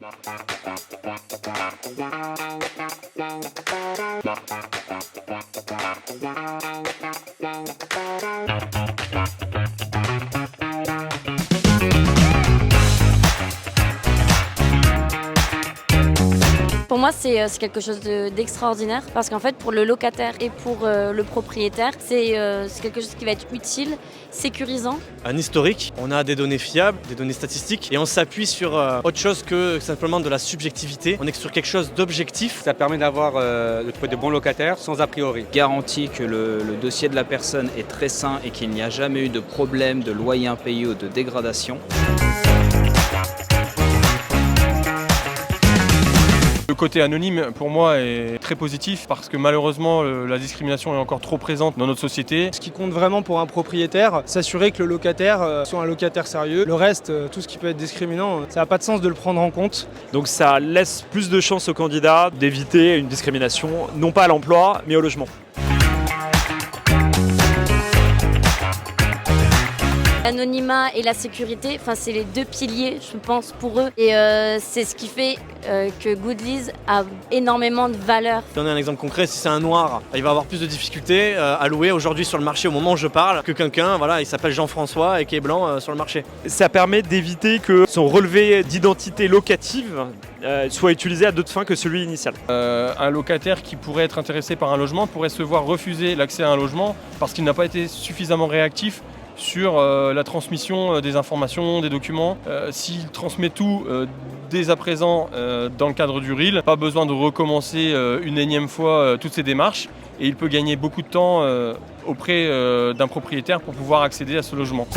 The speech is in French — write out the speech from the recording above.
Pour moi, c'est quelque chose d'extraordinaire parce qu'en fait, pour le locataire et pour le propriétaire, c'est quelque chose qui va être utile, sécurisant. Un historique, on a des données fiables, des données statistiques et on s'appuie sur autre chose que simplement de la subjectivité. On est sur quelque chose d'objectif. Ça permet de trouver de bons locataires sans a priori. Garantit que le dossier de la personne est très sain et qu'il n'y a jamais eu de problème de loyer impayé ou de dégradation. Le côté anonyme, pour moi, est très positif parce que malheureusement, la discrimination est encore trop présente dans notre société. Ce qui compte vraiment pour un propriétaire, s'assurer que le locataire soit un locataire sérieux. Le reste, tout ce qui peut être discriminant, ça n'a pas de sens de le prendre en compte. Donc ça laisse plus de chances aux candidats d'éviter une discrimination, non pas à l'emploi, mais au logement. L'anonymat et la sécurité, c'est les deux piliers, je pense, pour eux. Et c'est ce qui fait que Goodlease a énormément de valeur. Donner un exemple concret, si c'est un noir, il va avoir plus de difficultés à louer aujourd'hui sur le marché au moment où je parle que quelqu'un, il s'appelle Jean-François et qui est blanc sur le marché. Ça permet d'éviter que son relevé d'identité locative soit utilisé à d'autres fins que celui initial. Un locataire qui pourrait être intéressé par un logement pourrait se voir refuser l'accès à un logement parce qu'il n'a pas été suffisamment réactif sur la transmission des informations, des documents. S'il transmet tout dès à présent dans le cadre du RIL, pas besoin de recommencer une énième fois toutes ces démarches et il peut gagner beaucoup de temps auprès d'un propriétaire pour pouvoir accéder à ce logement.